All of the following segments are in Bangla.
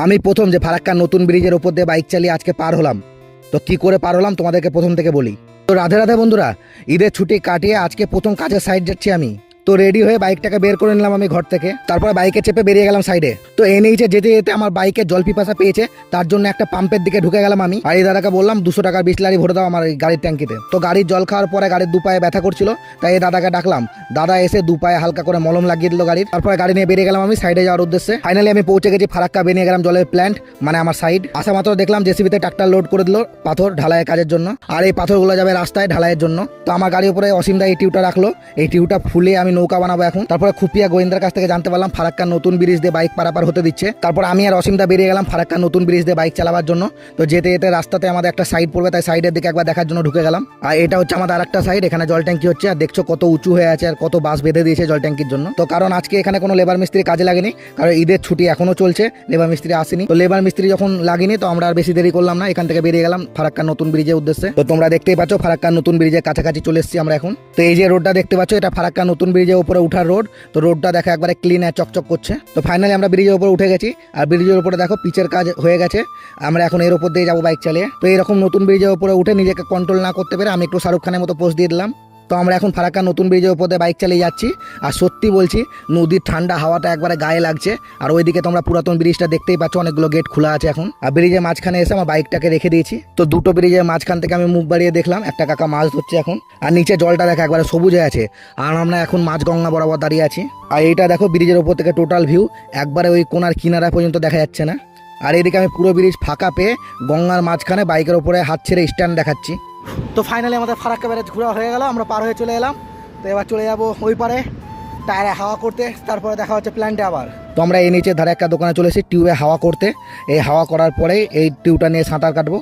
আমি প্রথম যে ফারাক্কার নতুন ব্রিজের ওপর দিয়ে বাইক চালিয়ে আজকে পার হলাম। তো কি করে পার হলাম তোমাদেরকে প্রথম থেকে বলি। তো রাধে রাধে বন্ধুরা, ঈদের ছুটি কাটিয়ে আজকে প্রথম কাজের সাইড যাচ্ছি আমি। তো রেডি হয়ে বাইকটাকে বের করে নিলাম আমি ঘর থেকে, তারপরে বাইকে চেপে বেরিয়ে গেলাম সাইডে। তো এনএইচে যেতে যেতে আমার বাইকে জল পিপাসা পেয়েছে, তার জন্য একটা পাম্পের দিকে ঢুকে গেলাম আমি। আর এই দাদাকে বললাম 200 টাকার বিসলারি ভরে দাও আমার এই গাড়ির ট্যাঙ্কিতে। তো গাড়ির জল খাওয়ার পরে গাড়ির দুপায়ে ব্যথা করছিল, তাই এই দাদাকে ডাকলাম। দাদা এসে দুপায়ে হালকা করে মলম লাগিয়ে দিল গাড়ির। তারপরে গাড়ি নিয়ে বেরিয়ে গেলাম আমি সাইডে যাওয়ার উদ্দেশ্যে। ফাইনালি আমি পৌঁছে গেছি ফারাক্কা বেরিয়ে গেলাম জলের প্ল্যান্ট, মানে আমার সাইড। আসা মাত্র দেখলাম জেসিবিতে ট্রাক্টর লোড করে দিল পাথর ঢালাইয়ের কাজের জন্য, আর এই পাথরগুলো যাবে রাস্তায় ঢালাইয়ের জন্য। তো আমার গাড়ির উপরে অসীমদা এই টিউটা রাখলো, এই টিউটা ফুলে আমি নৌকা বানাবো এখন। তারপরে খুপিয়া গোয়েন্দার কাছ থেকে জানতে পারলাম ফারাক্কার নতুন ব্রিজ দিয়ে বাইক পারাপার হতে দিচ্ছে। তারপর আমি আর অসীমদা বেরিয়ে গেলাম ফারাক্কার নতুন ব্রিজ দিয়ে বাইক চালাবার জন্য। তো যেতে যেতে রাস্তাতে আমাদের একটা সাইড পড়বে, তাই সাইডের দিকে একবার দেখার জন্য ঢুকে গেলাম। আর এটা হচ্ছে আমাদের আরেকটা সাইড, এখানে জল ট্যাঙ্কি হচ্ছে। আর দেখছো কত উঁচু হয়ে আছে আর কত বাস বেঁধে দিয়েছে জল ট্যাঙ্কির জন্য। তো কারণ আজকে এখানে কোনো লেবার মিস্ত্রি কাজে লাগেনি, কারণ ঈদের ছুটি এখনো চলছে, লেবার মিস্ত্রি আসেনি। তো লেবার মিস্ত্রি যখন লাগেনি তো আমরা আর বেশি দেরি করলাম না, এখান থেকে বেরিয়ে গেলাম ফারাক্কার নতুন ব্রিজের উদ্দেশ্যে। তো তোমরা দেখতেই পাচ্ছ ফারাক্কার নতুন ব্রিজের কাছাকাছি চলে এসেছি আমরা এখন। তো এই যে রোডটা দেখতে পাচ্ছ, এটা ফারাক্কার নতুন ব্রিজের উপরে উঠার রোড। তো রোডটা দেখা একবারে ক্লিন আর চকচক করছে। তো ফাইনালি আমরা ব্রিজের উপরে উঠে গেছি, আর ব্রিজের উপরে দেখো পিচের কাজ হয়ে গেছে। আমরা এখন এর উপর দিয়ে যাবো বাইক চালিয়ে। তো এরকম নতুন ব্রিজের উপরে উঠে নিজেকে কন্ট্রোল না করতে পেরে আমি একটু শাহরুখ খানের মতো পোজ দিয়ে দিলাম। তো আমরা এখন ফারাক্কা নতুন ব্রিজের উপর দিয়ে বাইক চালিয়ে যাচ্ছি। আর সত্যি বলছি, নদীর ঠান্ডা হাওয়াটা একবারে গায়ে লাগছে। আর ওইদিকে তোমরা পুরাতন ব্রিজটা দেখতেই পাচ্ছ, অনেকগুলো গেট খোলা আছে এখন। আর ব্রিজের মাঝখানে এসে আমার বাইকটাকে রেখে দিয়েছি। তো দুটো ব্রিজের মাঝখান থেকে আমি মুখ বাড়িয়ে দেখলাম একটা কাকা মাছ ধরছে এখন। আর নিচে জলটা দেখা একবারে সবুজ হয়ে আছে। আর আমরা এখন মাঝগঙ্গা বরাবর দাঁড়িয়ে আছি। আর এইটা দেখো ব্রিজের উপর থেকে টোটাল ভিউ একবারে ওই কোনার কিনারা পর্যন্ত দেখা যাচ্ছে না। আর এদিকে আমি পুরো ব্রিজ ফাঁকা পেয়ে গঙ্গার মাঝখানে বাইকের উপরে হাত ছেড়ে স্ট্যান্ড দেখাচ্ছি। তো ফাইনালি আমাদের ফারাক্কা ব্যারেজ ঘোরা হয়ে গেল, আমরা পার হয়ে চলে এলাম। তো এবার চলে যাবো ওই পারে টায়ারে হাওয়া করতে, তারপরে দেখা হচ্ছে প্ল্যান্টে আবার। তো আমরা এই নিচে ধারে একটা দোকানে চলে এসেছি টিউবে হাওয়া করতে। এই হাওয়া করার পরেই এই টিউটা নিয়ে সাঁতার কাটবো।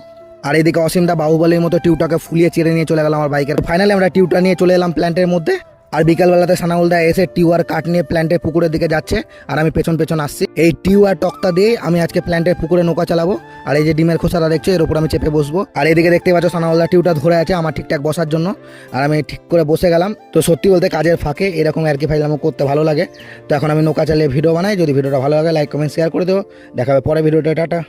আর এদিকে অসীমদা বাহুবলীর মতো টিউটাকে ফুলিয়ে চেড়ে নিয়ে চলে গেল আমার বাইকের। ফাইনালি আমরা টিউটা নিয়ে চলে এলাম প্ল্যান্টের মধ্যে। আর বিকালবেলাতে সানাউলদা এসে টিউ আর কাঠ নিয়ে প্ল্যান্টের পুকুরের দিকে যাচ্ছে, আর আমি পেছন পেছন আসছি। এই টিউ আর টক্তা দিয়ে আমি আজকে প্ল্যান্টের পুকুরে নৌকা চালাবো। আর এই যে ডিমের খোসাটা দেখছো, এর উপর আমি চেপে বসবো। আর এদিকে দেখতে পাচ্ছ সানাউলদা টিউটা ধরে আছে আমার ঠিকঠাক বসার জন্য, আর আমি ঠিক করে বসে গেলাম। তো সত্যি বলতে কাজের ফাঁকে এরকম আর কি ফাইলামো করতে ভালো লাগে। তো এখন আমি নৌকা চালিয়ে ভিডিও বানাই। যদি ভিডিওটা ভালো লাগে লাইক কমেন্ট শেয়ার করে দেবো। দেখা হবে পরে ভিডিওটা, টাটা।